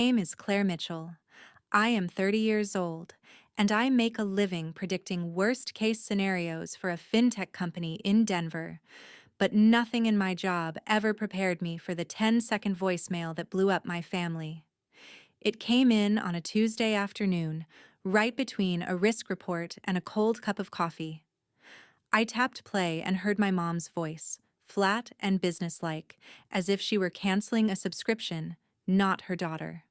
Name is Claire Mitchell. I am 30 years old, and I make a living predicting worst-case scenarios for a fintech company in Denver. But nothing in my job ever prepared me for the 10-second voicemail that blew up my family. It came in on a Tuesday afternoon, right between a risk report and a cold cup of coffee. I tapped play and heard my mom's voice, flat and businesslike, as if she were canceling a subscription, not her daughter.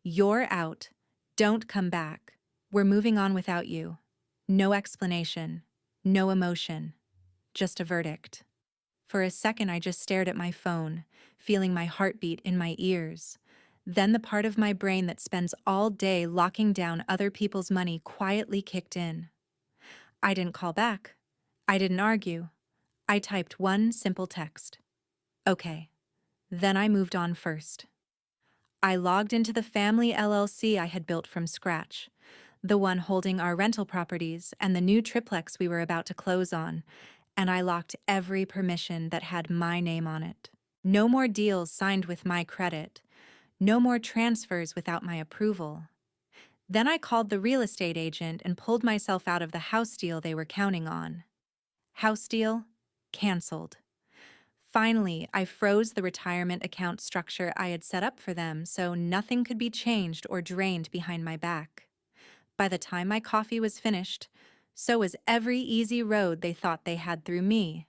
"You're out. Don't come back. We're moving on without you." No explanation. No emotion. Just a verdict. For a second, I just stared at my phone, feeling my heartbeat in my ears. Then the part of my brain that spends all day locking down other people's money quietly kicked in. I didn't call back. I didn't argue. I typed one simple text. Okay. Then I moved on first. I logged into the family LLC I had built from scratch, the one holding our rental properties and the new triplex we were about to close on, and I locked every permission that had my name on it. No more deals signed with my credit. No more transfers without my approval. Then I called the real estate agent and pulled myself out of the house deal they were counting on. House deal? Canceled. Finally, I froze the retirement account structure I had set up for them so nothing could be changed or drained behind my back. By the time my coffee was finished, so was every easy road they thought they had through me.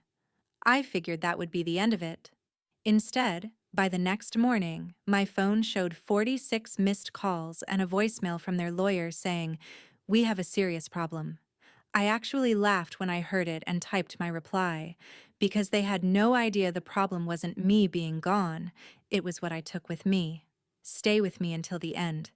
I figured that would be the end of it. Instead, by the next morning, my phone showed 46 missed calls and a voicemail from their lawyer saying, "We have a serious problem." I actually laughed when I heard it and typed my reply, because they had no idea the problem wasn't me being gone, it was what I took with me. Stay with me until the end,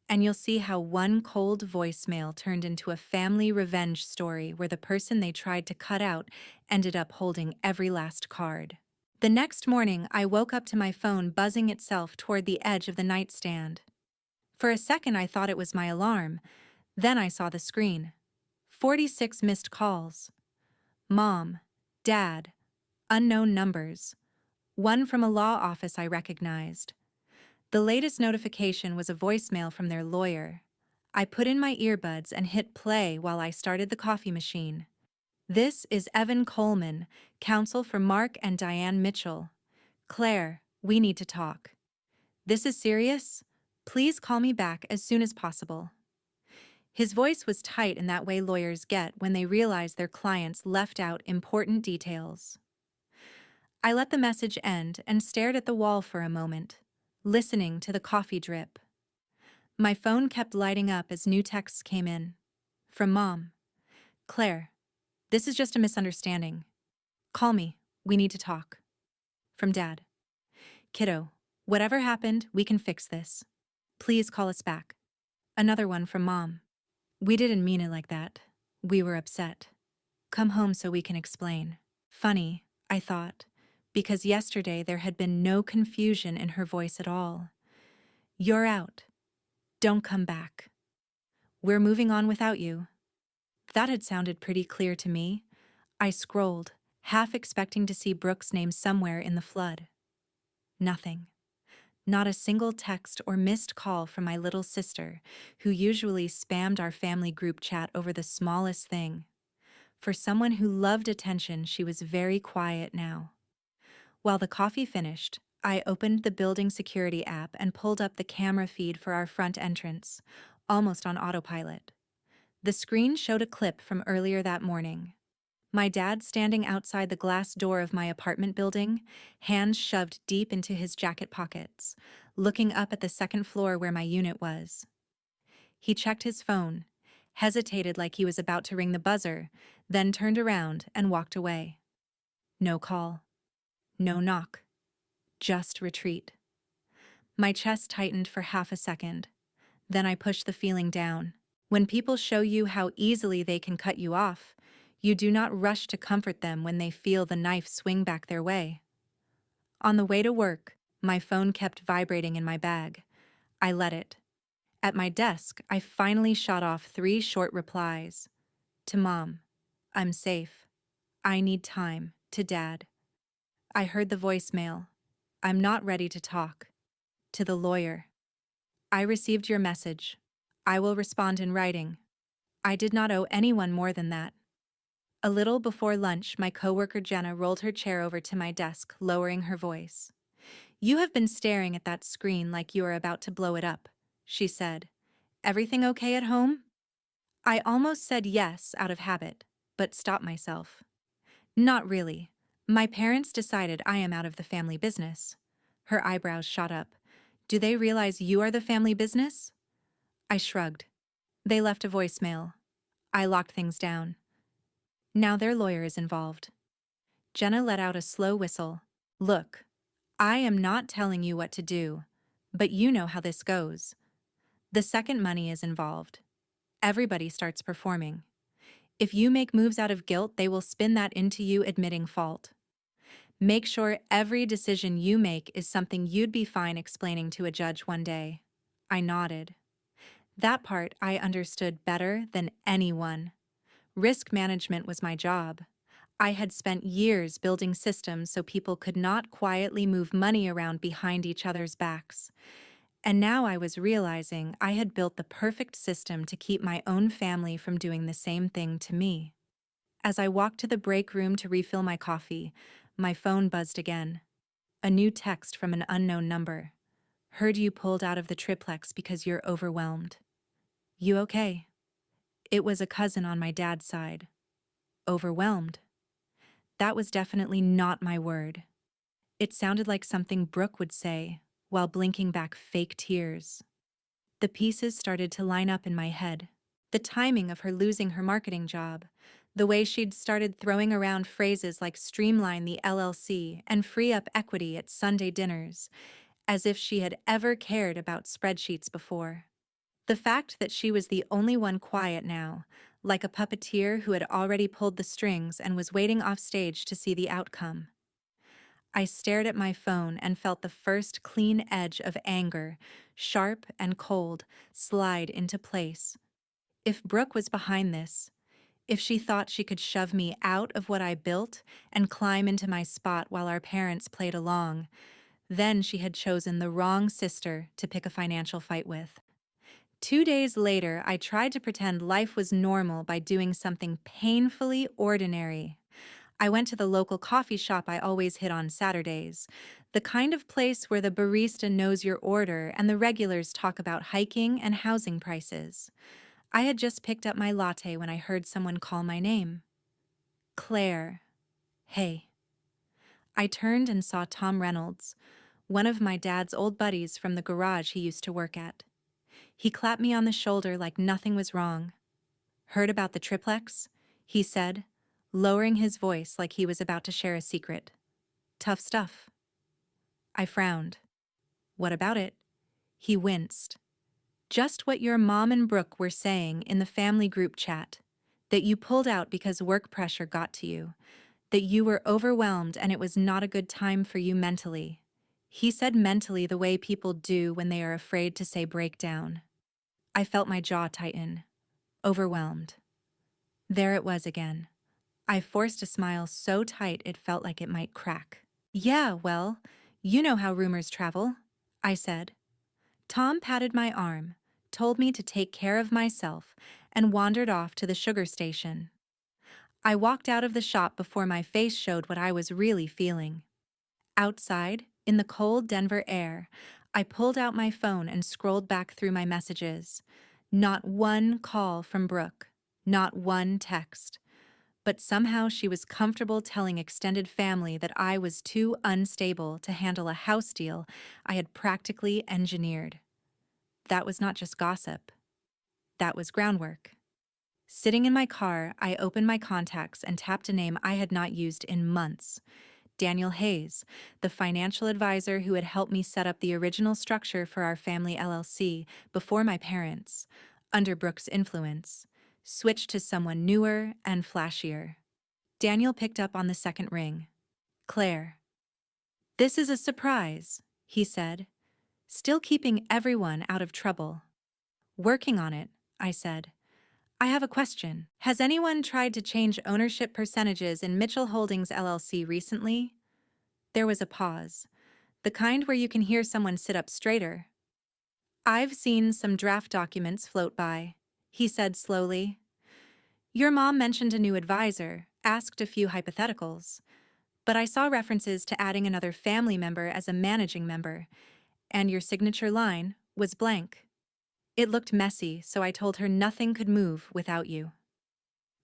and you'll see how one cold voicemail turned into a family revenge story where the person they tried to cut out ended up holding every last card. The next morning, I woke up to my phone buzzing itself toward the edge of the nightstand. For a second, I thought it was my alarm. Then I saw the screen. 46 missed calls. Mom, Dad, unknown numbers. One from a law office I recognized. The latest notification was a voicemail from their lawyer. I put in my earbuds and hit play while I started the coffee machine. "This is Evan Coleman, counsel for Mark and Diane Mitchell. Claire, we need to talk. This is serious? Please call me back as soon as possible." His voice was tight in that way lawyers get when they realize their clients left out important details. I let the message end and stared at the wall for a moment, listening to the coffee drip. My phone kept lighting up as new texts came in. From Mom. "Claire, this is just a misunderstanding. Call me. We need to talk." From Dad. "Kiddo, whatever happened, we can fix this. Please call us back." Another one from Mom. "We didn't mean it like that. We were upset. Come home so we can explain." Funny, I thought, because yesterday there had been no confusion in her voice at all. "You're out. Don't come back. We're moving on without you." That had sounded pretty clear to me. I scrolled, half expecting to see Brooke's name somewhere in the flood. Nothing. Not a single text or missed call from my little sister, who usually spammed our family group chat over the smallest thing. For someone who loved attention, she was very quiet now. While the coffee finished, I opened the building security app and pulled up the camera feed for our front entrance, almost on autopilot. The screen showed a clip from earlier that morning. My dad standing outside the glass door of my apartment building, hands shoved deep into his jacket pockets, looking up at the second floor where my unit was. He checked his phone, hesitated like he was about to ring the buzzer, then turned around and walked away. No call. No knock. Just retreat. My chest tightened for half a second. Then I pushed the feeling down. When people show you how easily they can cut you off, you do not rush to comfort them when they feel the knife swing back their way. On the way to work, my phone kept vibrating in my bag. I let it. At my desk, I finally shot off 3 short replies. To Mom, "I'm safe. I need time." To Dad. I heard the voicemail. "I'm not ready to talk." To the lawyer. I received your message. I will respond in writing. I did not owe anyone more than that. A little before lunch, my coworker Jenna rolled her chair over to my desk, lowering her voice. You have been staring at that screen like you are about to blow it up, she said. Everything okay at home? I almost said yes out of habit, but stopped myself. Not really. My parents decided I am out of the family business. Her eyebrows shot up. Do they realize you are the family business? I shrugged. They left a voicemail. I locked things down. Now their lawyer is involved. Jenna let out a slow whistle. Look, I am not telling you what to do, but you know how this goes. The second money is involved. Everybody starts performing. If you make moves out of guilt, they will spin that into you admitting fault. Make sure every decision you make is something you'd be fine explaining to a judge one day. I nodded. That part I understood better than anyone. Risk management was my job. I had spent years building systems so people could not quietly move money around behind each other's backs. And now I was realizing I had built the perfect system to keep my own family from doing the same thing to me. As I walked to the break room to refill my coffee, my phone buzzed again. A new text from an unknown number. Heard you pulled out of the triplex because you're overwhelmed. You okay? It was a cousin on my dad's side. Overwhelmed. That was definitely not my word. It sounded like something Brooke would say, while blinking back fake tears. The pieces started to line up in my head. The timing of her losing her marketing job, the way she'd started throwing around phrases like streamline the LLC and free up equity at Sunday dinners, as if she had ever cared about spreadsheets before. The fact that she was the only one quiet now, like a puppeteer who had already pulled the strings and was waiting off stage to see the outcome. I stared at my phone and felt the first clean edge of anger, sharp and cold, slide into place. If Brooke was behind this, if she thought she could shove me out of what I built and climb into my spot while our parents played along, then she had chosen the wrong sister to pick a financial fight with. 2 days later, I tried to pretend life was normal by doing something painfully ordinary. I went to the local coffee shop I always hit on Saturdays, the kind of place where the barista knows your order and the regulars talk about hiking and housing prices. I had just picked up my latte when I heard someone call my name. Claire. Hey. I turned and saw Tom Reynolds, one of my dad's old buddies from the garage he used to work at. He clapped me on the shoulder like nothing was wrong. Heard about the triplex? He said, lowering his voice like he was about to share a secret. Tough stuff. I frowned. What about it? He winced. Just what your mom and Brooke were saying in the family group chat. That you pulled out because work pressure got to you. That you were overwhelmed and it was not a good time for you mentally. He said mentally the way people do when they are afraid to say breakdown. I felt my jaw tighten. Overwhelmed. There it was again. I forced a smile so tight it felt like it might crack. Yeah, well, you know how rumors travel, I said. Tom patted my arm, told me to take care of myself, and wandered off to the sugar station. I walked out of the shop before my face showed what I was really feeling. Outside, in the cold Denver air, I pulled out my phone and scrolled back through my messages. Not one call from Brooke, not one text. But somehow she was comfortable telling extended family that I was too unstable to handle a house deal I had practically engineered. That was not just gossip. That was groundwork. Sitting in my car, I opened my contacts and tapped a name I had not used in months. Daniel Hayes, the financial advisor who had helped me set up the original structure for our family LLC before my parents, under Brooke's influence, switched to someone newer and flashier. Daniel picked up on the second ring. Claire. This is a surprise, he said, still keeping everyone out of trouble. Working on it, I said. I have a question. Has anyone tried to change ownership percentages in Mitchell Holdings LLC recently? There was a pause, the kind where you can hear someone sit up straighter. I've seen some draft documents float by, he said slowly. Your mom mentioned a new advisor, asked a few hypotheticals, but I saw references to adding another family member as a managing member, and your signature line was blank. It looked messy, so I told her nothing could move without you.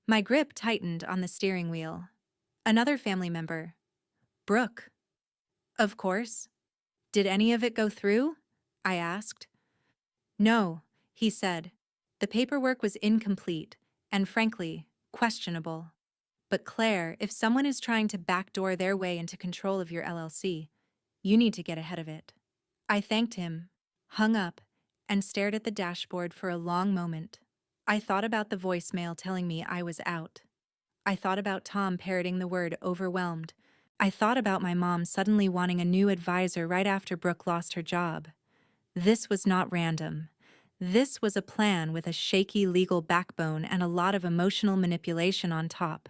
My grip tightened on the steering wheel. Another family member. Brooke. Of course. Did any of it go through? I asked. No, he said. The paperwork was incomplete, and frankly, questionable. But Claire, if someone is trying to backdoor their way into control of your LLC, you need to get ahead of it. I thanked him, hung up, and stared at the dashboard for a long moment. I thought about the voicemail telling me I was out. I thought about Tom parroting the word overwhelmed. I thought about my mom suddenly wanting a new advisor right after Brooke lost her job. This was not random. This was a plan with a shaky legal backbone and a lot of emotional manipulation on top.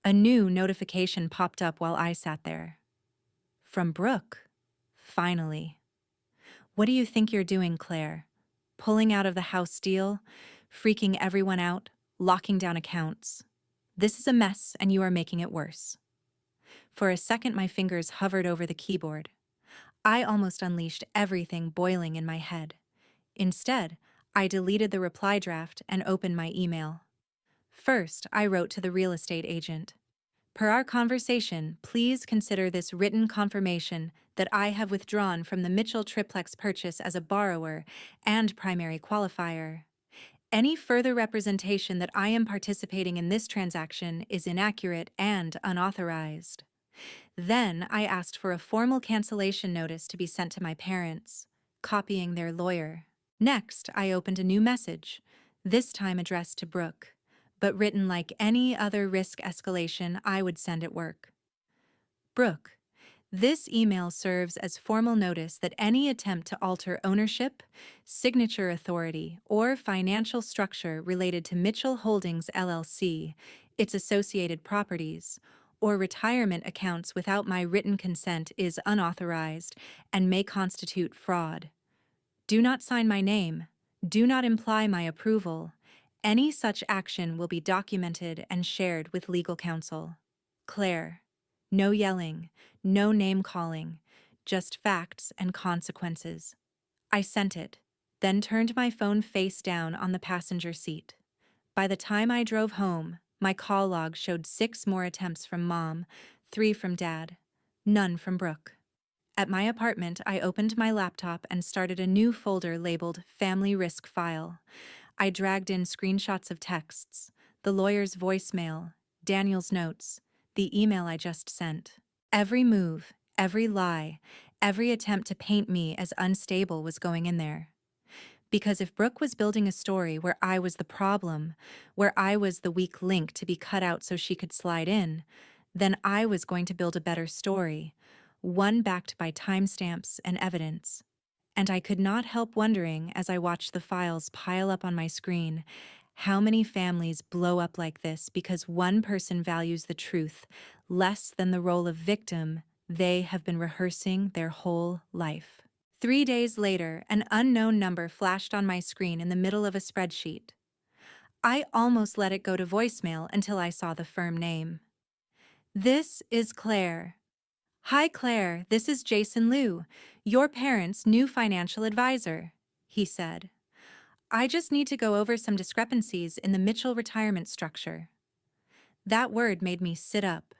A new notification popped up while I sat there. From Brooke. Finally. What do you think you're doing, Claire? Pulling out of the house deal? Freaking everyone out? Locking down accounts? This is a mess and you are making it worse. For a second, my fingers hovered over the keyboard. I almost unleashed everything boiling in my head. Instead, I deleted the reply draft and opened my email. First, I wrote to the real estate agent. Per our conversation, please consider this written confirmation that I have withdrawn from the Mitchell triplex purchase as a borrower and primary qualifier. Any further representation that I am participating in this transaction is inaccurate and unauthorized. Then I asked for a formal cancellation notice to be sent to my parents, copying their lawyer. Next, I opened a new message, this time addressed to Brooke, but written like any other risk escalation I would send at work. Brooke, this email serves as formal notice that any attempt to alter ownership, signature authority, or financial structure related to Mitchell Holdings LLC, its associated properties, or retirement accounts without my written consent is unauthorized and may constitute fraud. Do not sign my name. Do not imply my approval. Any such action will be documented and shared with legal counsel. Claire. No yelling, no name-calling, just facts and consequences. I sent it, then turned my phone face down on the passenger seat. By the time I drove home, my call log showed 6 more attempts from Mom, 3 from Dad, none from Brooke. At my apartment, I opened my laptop and started a new folder labeled Family Risk File. I dragged in screenshots of texts, the lawyer's voicemail, Daniel's notes, the email I just sent. Every move, every lie, every attempt to paint me as unstable was going in there. Because if Brooke was building a story where I was the problem, where I was the weak link to be cut out so she could slide in, then I was going to build a better story, one backed by timestamps and evidence. And I could not help wondering as I watched the files pile up on my screen, how many families blow up like this because one person values the truth less than the role of victim they have been rehearsing their whole life. 3 days later, an unknown number flashed on my screen in the middle of a spreadsheet. I almost let it go to voicemail until I saw the firm name. This is Claire. Hi Claire, this is Jason Liu, your parents' new financial advisor, he said. I just need to go over some discrepancies in the Mitchell retirement structure. That word made me sit up.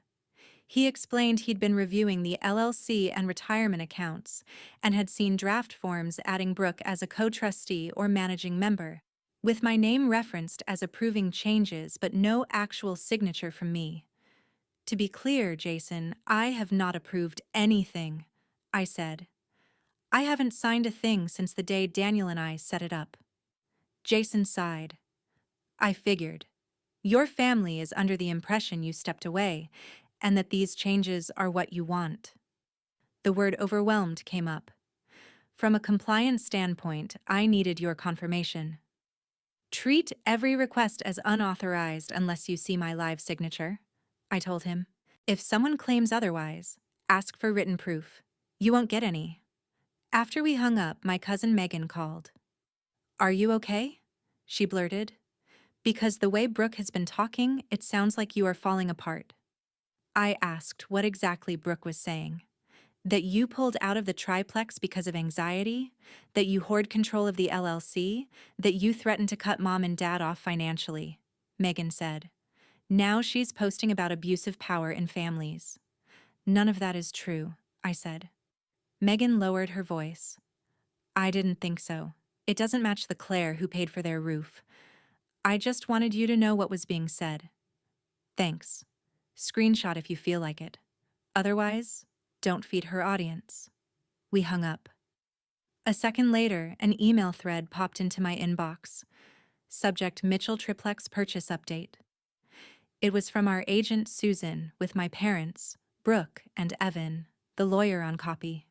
He explained he'd been reviewing the LLC and retirement accounts and had seen draft forms adding Brooke as a co-trustee or managing member, with my name referenced as approving changes but no actual signature from me. To be clear, Jason, I have not approved anything, I said. I haven't signed a thing since the day Daniel and I set it up. Jason sighed. I figured. Your family is under the impression you stepped away, and that these changes are what you want. The word overwhelmed came up. From a compliance standpoint, I needed your confirmation. Treat every request as unauthorized unless you see my live signature, I told him. If someone claims otherwise, ask for written proof. You won't get any. After we hung up, my cousin Megan called. "Are you okay?" she blurted. "Because the way Brooke has been talking, it sounds like you are falling apart." I asked what exactly Brooke was saying. That you pulled out of the triplex because of anxiety? That you hoard control of the LLC? That you threatened to cut mom and dad off financially? Megan said. Now she's posting about abusive power in families. None of that is true, I said. Megan lowered her voice. I didn't think so. It doesn't match the Claire who paid for their roof. I just wanted you to know what was being said. Thanks. Screenshot if you feel like it. Otherwise, don't feed her audience. We hung up. A second later, an email thread popped into my inbox. Subject Mitchell Triplex Purchase Update. It was from our agent Susan with my parents, Brooke and Evan, the lawyer on copy.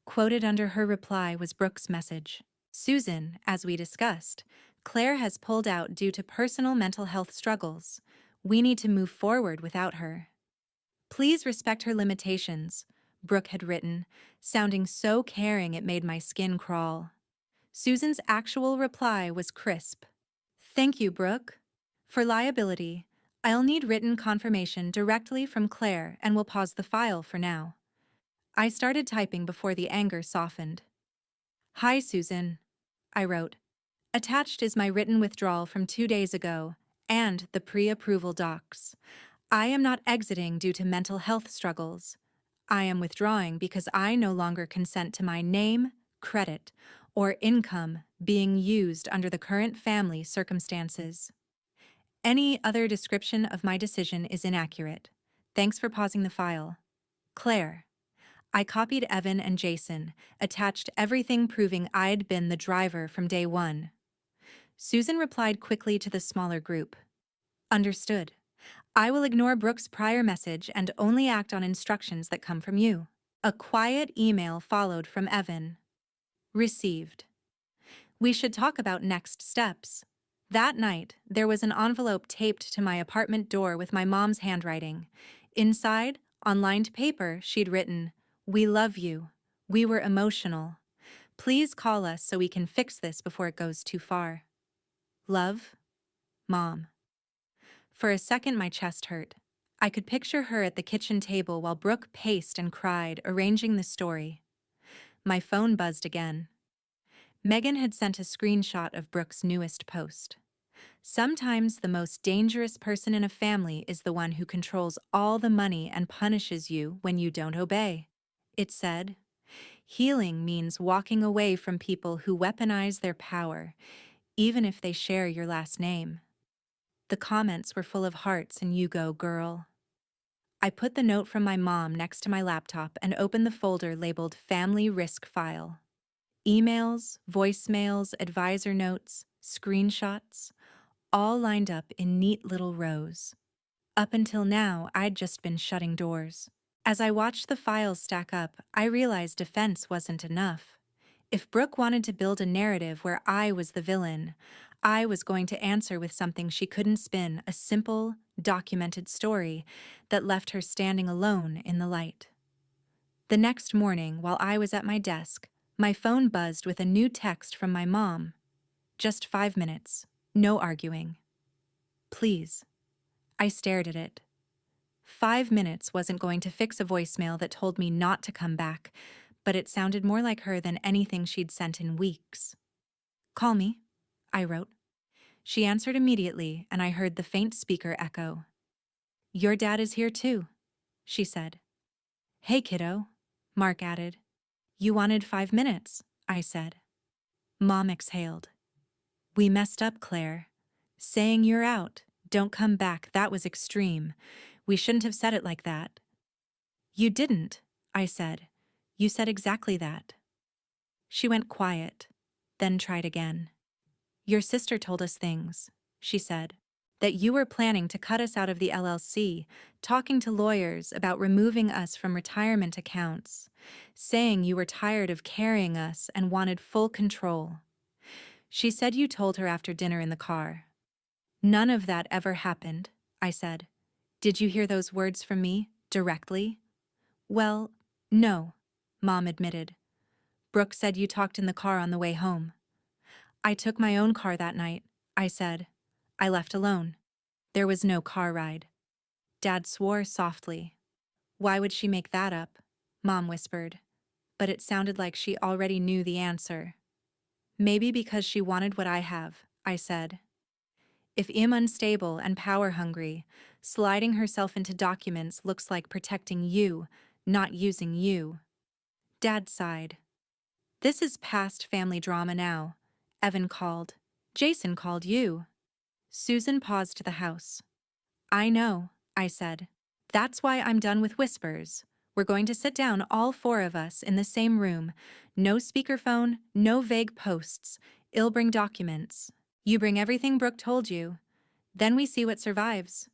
Quoted under her reply was Brooke's message. Susan, as we discussed, Claire has pulled out due to personal mental health struggles. We need to move forward without her. Please respect her limitations, Brooke had written, sounding so caring it made my skin crawl. Susan's actual reply was crisp. Thank you, Brooke. For liability, I'll need written confirmation directly from Claire and will pause the file for now. I started typing before the anger softened. Hi, Susan, I wrote. Attached is my written withdrawal from 2 days ago and the pre-approval docs. I am not exiting due to mental health struggles. I am withdrawing because I no longer consent to my name, credit, or income being used under the current family circumstances. Any other description of my decision is inaccurate. Thanks for pausing the file. Claire. I copied Evan and Jason, attached everything proving I'd been the driver from day one. Susan replied quickly to the smaller group. Understood. I will ignore Brooke's prior message and only act on instructions that come from you. A quiet email followed from Evan. Received. We should talk about next steps. That night, there was an envelope taped to my apartment door with my mom's handwriting. Inside, on lined paper, she'd written, "We love you. We were emotional. Please call us so we can fix this before it goes too far. Love, Mom." For a second, my chest hurt. I could picture her at the kitchen table while Brooke paced and cried, arranging the story. My phone buzzed again. Megan had sent a screenshot of Brooke's newest post. Sometimes the most dangerous person in a family is the one who controls all the money and punishes you when you don't obey. It said, healing means walking away from people who weaponize their power, even if they share your last name. The comments were full of hearts and you go, girl. I put the note from my mom next to my laptop and opened the folder labeled Family Risk File. Emails, voicemails, advisor notes, screenshots, all lined up in neat little rows. Up until now, I'd just been shutting doors. As I watched the files stack up, I realized defense wasn't enough. If Brooke wanted to build a narrative where I was the villain, I was going to answer with something she couldn't spin, a simple, documented story that left her standing alone in the light. The next morning, while I was at my desk, my phone buzzed with a new text from my mom. Just 5 minutes. No arguing. Please. I stared at it. 5 minutes wasn't going to fix a voicemail that told me not to come back, but it sounded more like her than anything she'd sent in weeks. Call me, I wrote. She answered immediately, and I heard the faint speaker echo. Your dad is here too, she said. Hey, kiddo, Mark added. You wanted 5 minutes, I said. Mom exhaled. We messed up, Claire. Saying you're out, don't come back, that was extreme. We shouldn't have said it like that. You didn't, I said. You said exactly that. She went quiet, then tried again. Your sister told us things, she said, that you were planning to cut us out of the LLC, talking to lawyers about removing us from retirement accounts, saying you were tired of carrying us and wanted full control. She said you told her after dinner in the car. None of that ever happened, I said. Did you hear those words from me, directly? Well, no, Mom admitted. Brooke said you talked in the car on the way home. I took my own car that night, I said. I left alone. There was no car ride. Dad swore softly. Why would she make that up? Mom whispered. But it sounded like she already knew the answer. Maybe because she wanted what I have, I said. If I'm unstable and power-hungry, sliding herself into documents looks like protecting you, not using you. Dad sighed. This is past family drama now. Evan called. Jason called you. Susan paused the house. I know, I said. That's why I'm done with whispers. We're going to sit down, all four of us, in the same room. No speakerphone, no vague posts. I'll bring documents. You bring everything Brooke told you. Then we see what survives.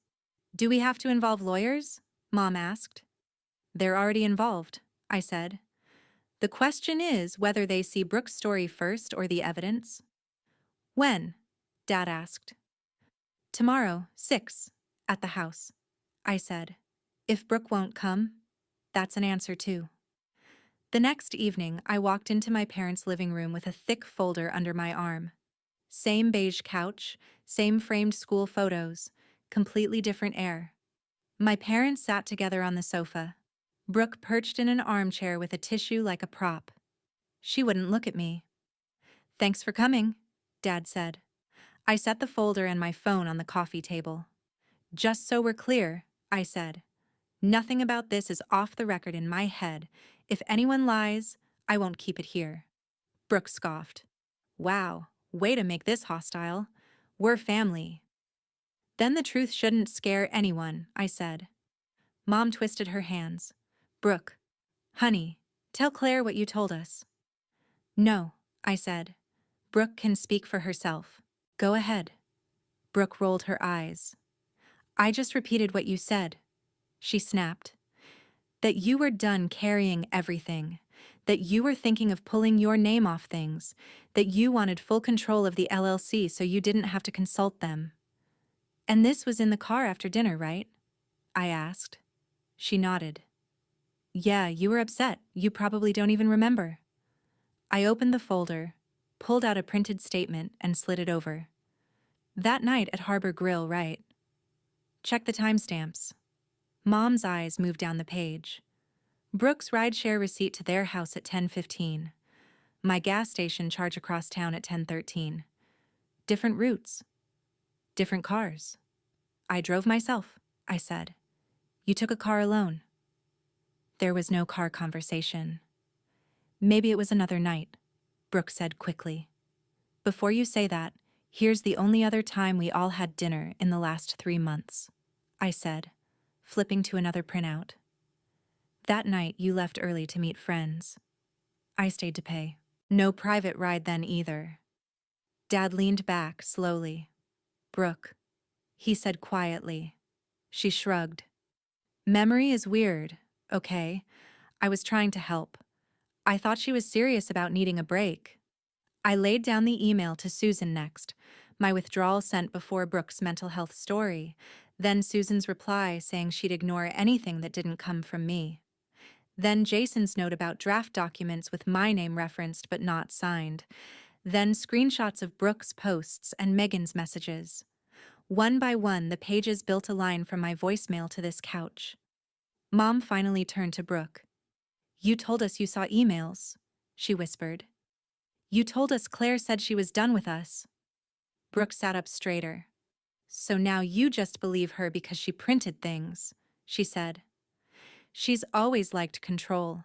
Do we have to involve lawyers? Mom asked. They're already involved, I said. The question is whether they see Brooke's story first or the evidence. When? Dad asked. Tomorrow, 6, at the house, I said. If Brooke won't come, that's an answer too. The next evening, I walked into my parents' living room with a thick folder under my arm. Same beige couch, same framed school photos, completely different air. My parents sat together on the sofa. Brooke perched in an armchair with a tissue like a prop. She wouldn't look at me. Thanks for coming, Dad said. I set the folder and my phone on the coffee table. Just so we're clear, I said. Nothing about this is off the record in my head. If anyone lies, I won't keep it here. Brooke scoffed. Wow, way to make this hostile. We're family. Then the truth shouldn't scare anyone, I said. Mom twisted her hands. Brooke, honey, tell Claire what you told us. No, I said. Brooke can speak for herself. Go ahead. Brooke rolled her eyes. I just repeated what you said, she snapped. That you were done carrying everything. That you were thinking of pulling your name off things. That you wanted full control of the LLC so you didn't have to consult them. And this was in the car after dinner, right? I asked. She nodded. Yeah, you were upset. You probably don't even remember. I opened the folder, pulled out a printed statement, and slid it over. That night at Harbor Grill, right? Check the timestamps. Mom's eyes moved down the page. Brooke's rideshare receipt to their house at 10:15. My gas station charge across town at 10:13. Different routes. Different cars. I drove myself, I said. You took a car alone. There was no car conversation. Maybe it was another night, Brooke said quickly. Before you say that, here's the only other time we all had dinner in the last 3 months, I said, flipping to another printout. That night you left early to meet friends. I stayed to pay. No private ride then either. Dad leaned back slowly. Brooke, he said quietly. She shrugged. Memory is weird, okay? I was trying to help. I thought she was serious about needing a break. I laid down the email to Susan next, my withdrawal sent before Brooke's mental health story, then Susan's reply saying she'd ignore anything that didn't come from me. Then Jason's note about draft documents with my name referenced but not signed. Then screenshots of Brooke's posts and Megan's messages. One by one, the pages built a line from my voicemail to this couch. Mom finally turned to Brooke. You told us you saw emails, she whispered. You told us Claire said she was done with us. Brooke sat up straighter. So now you just believe her because she printed things, she said. She's always liked control.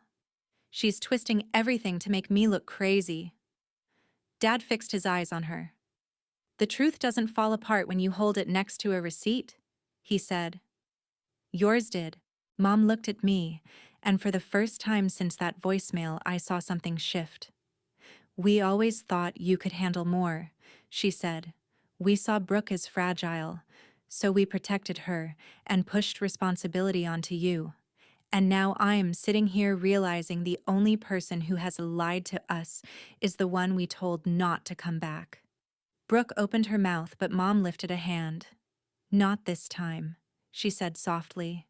She's twisting everything to make me look crazy. Dad fixed his eyes on her. The truth doesn't fall apart when you hold it next to a receipt, he said. Yours did. Mom looked at me, and for the first time since that voicemail, I saw something shift. We always thought you could handle more, she said. We saw Brooke as fragile, so we protected her and pushed responsibility onto you. And now I'm sitting here realizing the only person who has lied to us is the one we told not to come back. Brooke opened her mouth, but Mom lifted a hand. Not this time, she said softly.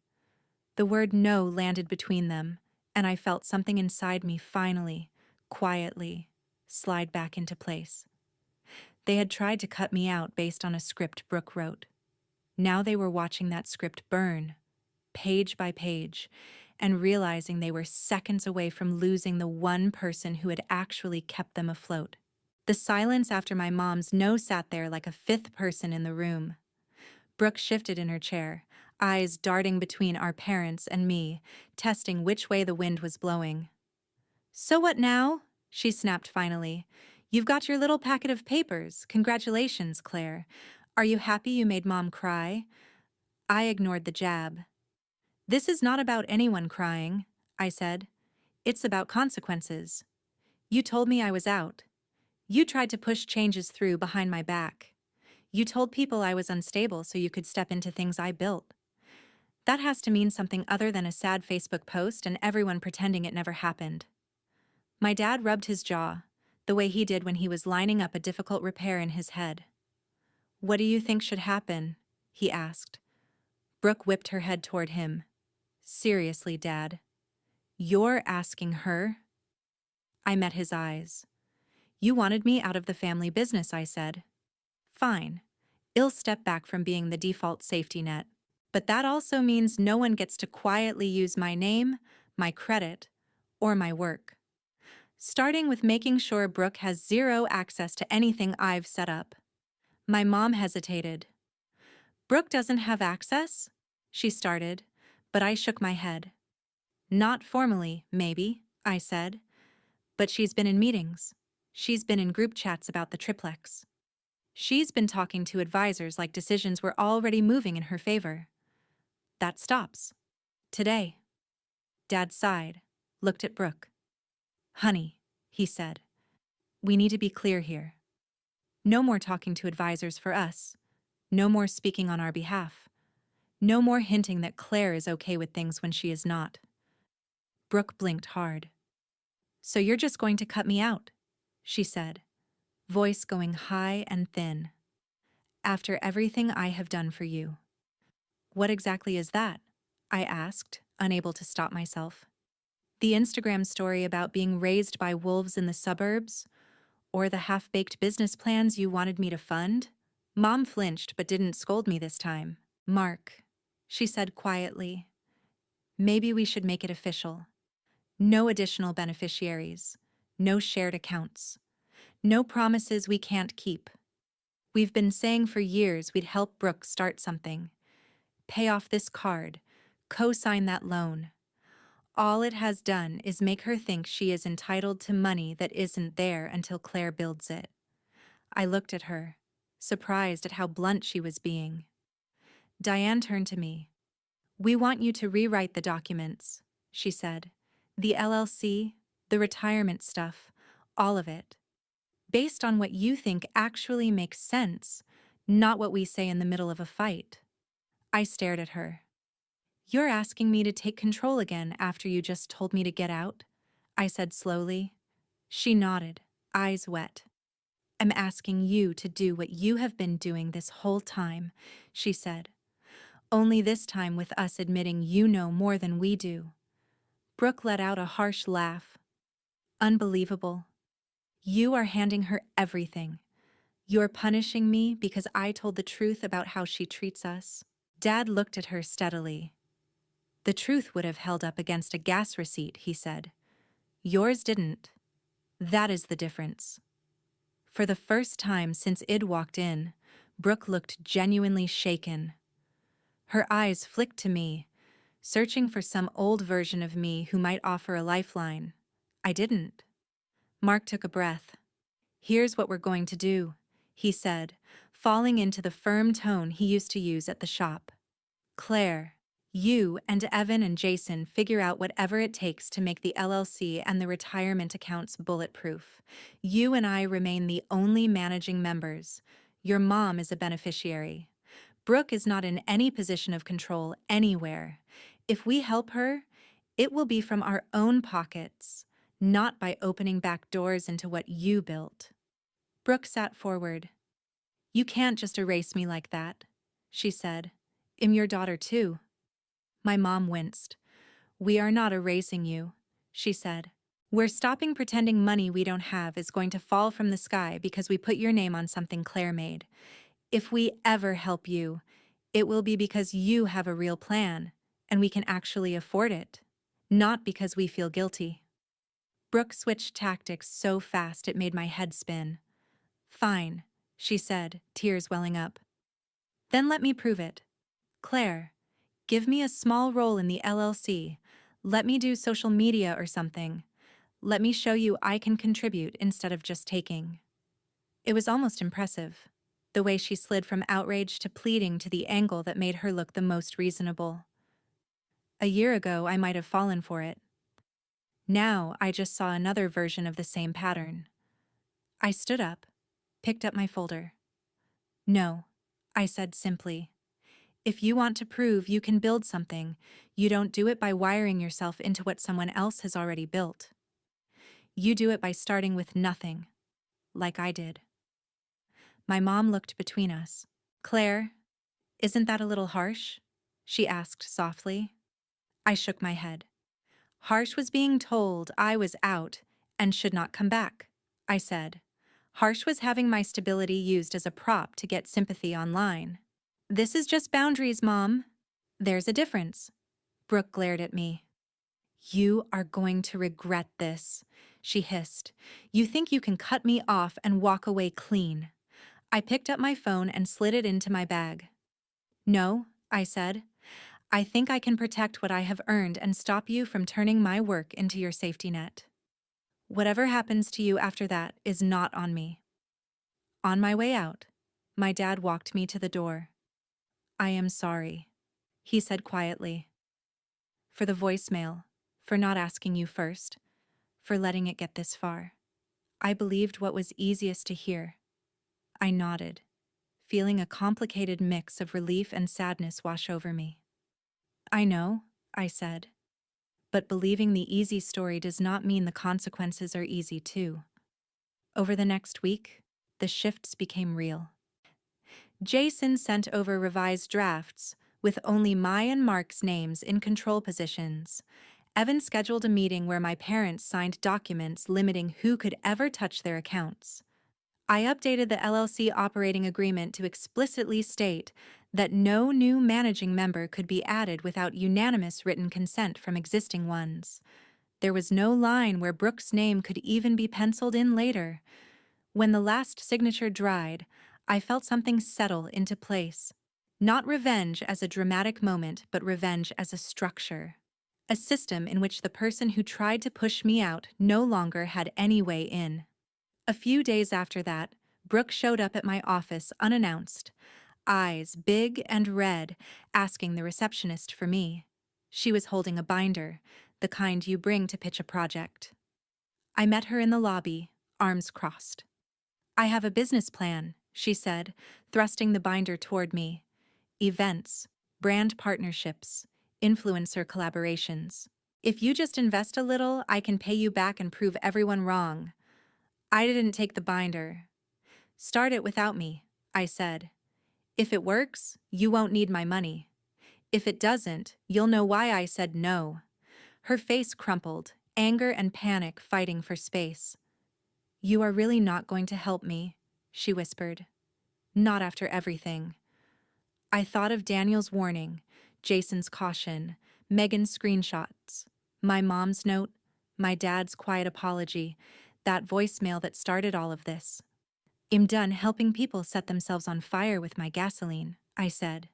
The word no landed between them, and I felt something inside me finally, quietly, slide back into place. They had tried to cut me out based on a script Brooke wrote. Now they were watching that script burn, page by page, and realizing they were seconds away from losing the one person who had actually kept them afloat. The silence after my mom's no sat there like a fifth person in the room. Brooke shifted in her chair, eyes darting between our parents and me, testing which way the wind was blowing. "So what now?" she snapped finally. "You've got your little packet of papers. Congratulations, Claire. Are you happy you made Mom cry?" I ignored the jab. "This is not about anyone crying," I said. "It's about consequences. You told me I was out. You tried to push changes through behind my back. You told people I was unstable so you could step into things I built. That has to mean something other than a sad Facebook post and everyone pretending it never happened." My dad rubbed his jaw, the way he did when he was lining up a difficult repair in his head. "What do you think should happen?" he asked. Brooke whipped her head toward him. "Seriously, Dad. You're asking her?" I met his eyes. "You wanted me out of the family business," I said. "Fine. I'll step back from being the default safety net. But that also means no one gets to quietly use my name, my credit, or my work. Starting with making sure Brooke has zero access to anything I've set up." My mom hesitated. "Brooke doesn't have access?" she started, but I shook my head. "Not formally, maybe," I said. "But she's been in meetings. She's been in group chats about the triplex. She's been talking to advisors like decisions were already moving in her favor. That stops. Today." Dad sighed, looked at Brooke. "Honey," he said, "we need to be clear here. No more talking to advisors for us. No more speaking on our behalf. No more hinting that Claire is okay with things when she is not." Brooke blinked hard. "So you're just going to cut me out?" she said, voice going high and thin. "After everything I have done for you." "What exactly is that?" I asked, unable to stop myself. "The Instagram story about being raised by wolves in the suburbs? Or the half-baked business plans you wanted me to fund?" Mom flinched but didn't scold me this time. "Mark," she said quietly, "maybe we should make it official. No additional beneficiaries. No shared accounts. No promises we can't keep. We've been saying for years we'd help Brooke start something. Pay off this card. Co-sign that loan. All it has done is make her think she is entitled to money that isn't there until Claire builds it." I looked at her, surprised at how blunt she was being. Diane turned to me. "We want you to rewrite the documents," she said. "The LLC, the retirement stuff, all of it. Based on what you think actually makes sense, not what we say in the middle of a fight." I stared at her. "You're asking me to take control again after you just told me to get out?" I said slowly. She nodded, eyes wet. "I'm asking you to do what you have been doing this whole time," she said. "Only this time with us admitting you know more than we do." Brooke let out a harsh laugh. "Unbelievable. You are handing her everything. You're punishing me because I told the truth about how she treats us." Dad looked at her steadily. "The truth would have held up against a gas receipt," he said. "Yours didn't. That is the difference." For the first time since Id walked in, Brooke looked genuinely shaken. Her eyes flicked to me, searching for some old version of me who might offer a lifeline. I didn't. Mark took a breath. "Here's what we're going to do," he said, falling into the firm tone he used to use at the shop. "Claire, you and Evan and Jason figure out whatever it takes to make the LLC and the retirement accounts bulletproof. You and I remain the only managing members. Your mom is a beneficiary. Brooke is not in any position of control anywhere. If we help her, it will be from our own pockets, not by opening back doors into what you built." Brooke sat forward. "You can't just erase me like that," she said. "I'm your daughter too." My mom winced. "We are not erasing you," she said. We're stopping pretending money we don't have is going to fall from the sky because we put your name on something Claire made. If we ever help you, it will be because you have a real plan, and we can actually afford it, not because we feel guilty. Brooke switched tactics so fast it made my head spin. Fine, she said, tears welling up. Then let me prove it. Claire, give me a small role in the LLC. Let me do social media or something. Let me show you I can contribute instead of just taking. It was almost impressive, the way she slid from outrage to pleading to the angle that made her look the most reasonable. A year ago, I might have fallen for it. Now, I just saw another version of the same pattern. I stood up, picked up my folder. No, I said simply. If you want to prove you can build something, you don't do it by wiring yourself into what someone else has already built. You do it by starting with nothing, like I did. My mom looked between us. Claire, isn't that a little harsh? She asked softly. I shook my head. Harsh was being told I was out and should not come back, I said. Harsh was having my stability used as a prop to get sympathy online. This is just boundaries, Mom. There's a difference. Brooke glared at me. You are going to regret this, she hissed. You think you can cut me off and walk away clean. I picked up my phone and slid it into my bag. No, I said. I think I can protect what I have earned and stop you from turning my work into your safety net. Whatever happens to you after that is not on me. On my way out, my dad walked me to the door. I am sorry, he said quietly. For the voicemail, for not asking you first, for letting it get this far. I believed what was easiest to hear. I nodded, feeling a complicated mix of relief and sadness wash over me. I know, I said. But believing the easy story does not mean the consequences are easy too. Over the next week, the shifts became real. Jason sent over revised drafts, with only my and Mark's names in control positions. Evan scheduled a meeting where my parents signed documents limiting who could ever touch their accounts. I updated the LLC operating agreement to explicitly state that no new managing member could be added without unanimous written consent from existing ones. There was no line where Brooke's name could even be penciled in later. When the last signature dried, I felt something settle into place. Not revenge as a dramatic moment, but revenge as a structure. A system in which the person who tried to push me out no longer had any way in. A few days after that, Brooke showed up at my office unannounced, eyes big and red, asking the receptionist for me. She was holding a binder, the kind you bring to pitch a project. I met her in the lobby, arms crossed. I have a business plan, she said, thrusting the binder toward me. Events, brand partnerships, influencer collaborations. If you just invest a little, I can pay you back and prove everyone wrong. I didn't take the binder. Start it without me, I said. If it works, you won't need my money. If it doesn't, you'll know why I said no. Her face crumpled, anger and panic fighting for space. You are really not going to help me, she whispered. Not after everything. I thought of Daniel's warning, Jason's caution, Megan's screenshots, my mom's note, my dad's quiet apology, that voicemail that started all of this. I'm done helping people set themselves on fire with my gasoline, I said.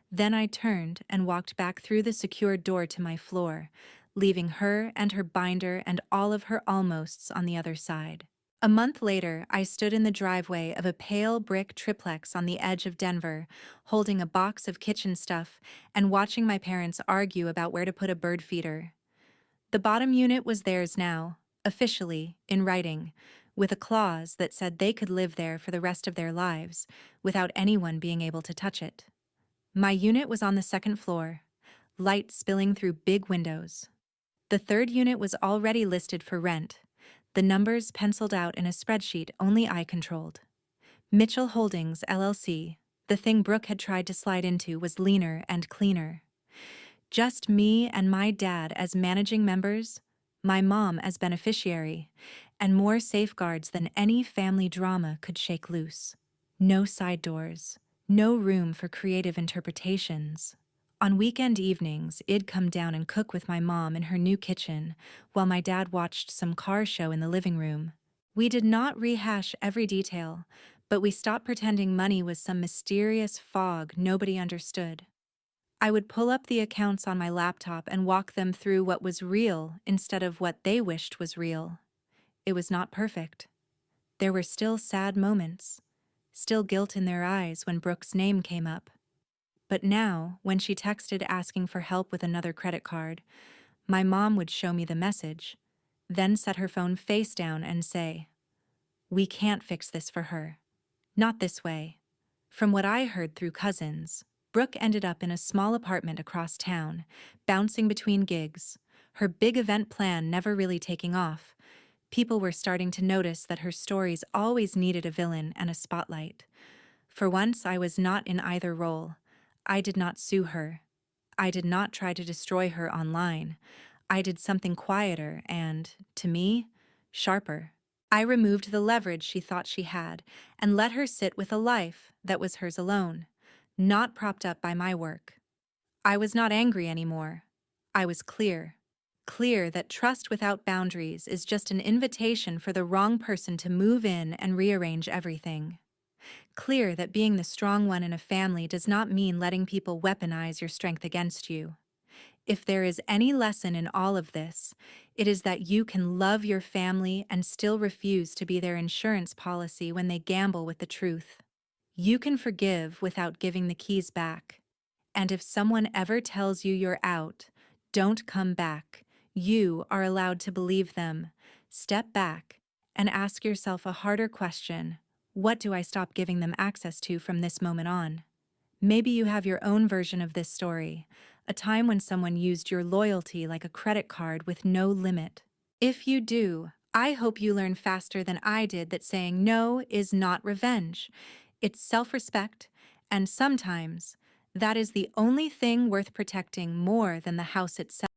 Then I turned and walked back through the secured door to my floor, leaving her and her binder and all of her almosts on the other side. A month later, I stood in the driveway of a pale brick triplex on the edge of Denver, holding a box of kitchen stuff and watching my parents argue about where to put a bird feeder. The bottom unit was theirs now, officially, in writing, with a clause that said they could live there for the rest of their lives, without anyone being able to touch it. My unit was on the second floor, light spilling through big windows. The third unit was already listed for rent, the numbers penciled out in a spreadsheet only I controlled. Mitchell Holdings, LLC, the thing Brooke had tried to slide into, was leaner and cleaner. Just me and my dad as managing members, my mom as beneficiary, and more safeguards than any family drama could shake loose. No side doors, no room for creative interpretations. On weekend evenings, I'd come down and cook with my mom in her new kitchen, while my dad watched some car show in the living room. We did not rehash every detail, but we stopped pretending money was some mysterious fog nobody understood. I would pull up the accounts on my laptop and walk them through what was real instead of what they wished was real. It was not perfect. There were still sad moments, still guilt in their eyes when Brooke's name came up. But now, when she texted asking for help with another credit card, my mom would show me the message, then set her phone face down and say, "We can't fix this for her. Not this way." From what I heard through cousins, Brooke ended up in a small apartment across town, bouncing between gigs, her big event plan never really taking off. People were starting to notice that her stories always needed a villain and a spotlight. For once, I was not in either role. I did not sue her. I did not try to destroy her online. I did something quieter and, to me, sharper. I removed the leverage she thought she had and let her sit with a life that was hers alone, not propped up by my work. I was not angry anymore. I was clear. Clear that trust without boundaries is just an invitation for the wrong person to move in and rearrange everything. Clear that being the strong one in a family does not mean letting people weaponize your strength against you. If there is any lesson in all of this, it is that you can love your family and still refuse to be their insurance policy when they gamble with the truth. You can forgive without giving the keys back. And if someone ever tells you you're out, don't come back. You are allowed to believe them. Step back and ask yourself a harder question. What do I stop giving them access to from this moment on? Maybe you have your own version of this story, a time when someone used your loyalty like a credit card with no limit. If you do, I hope you learn faster than I did that saying no is not revenge. It's self-respect, and sometimes that is the only thing worth protecting more than the house itself.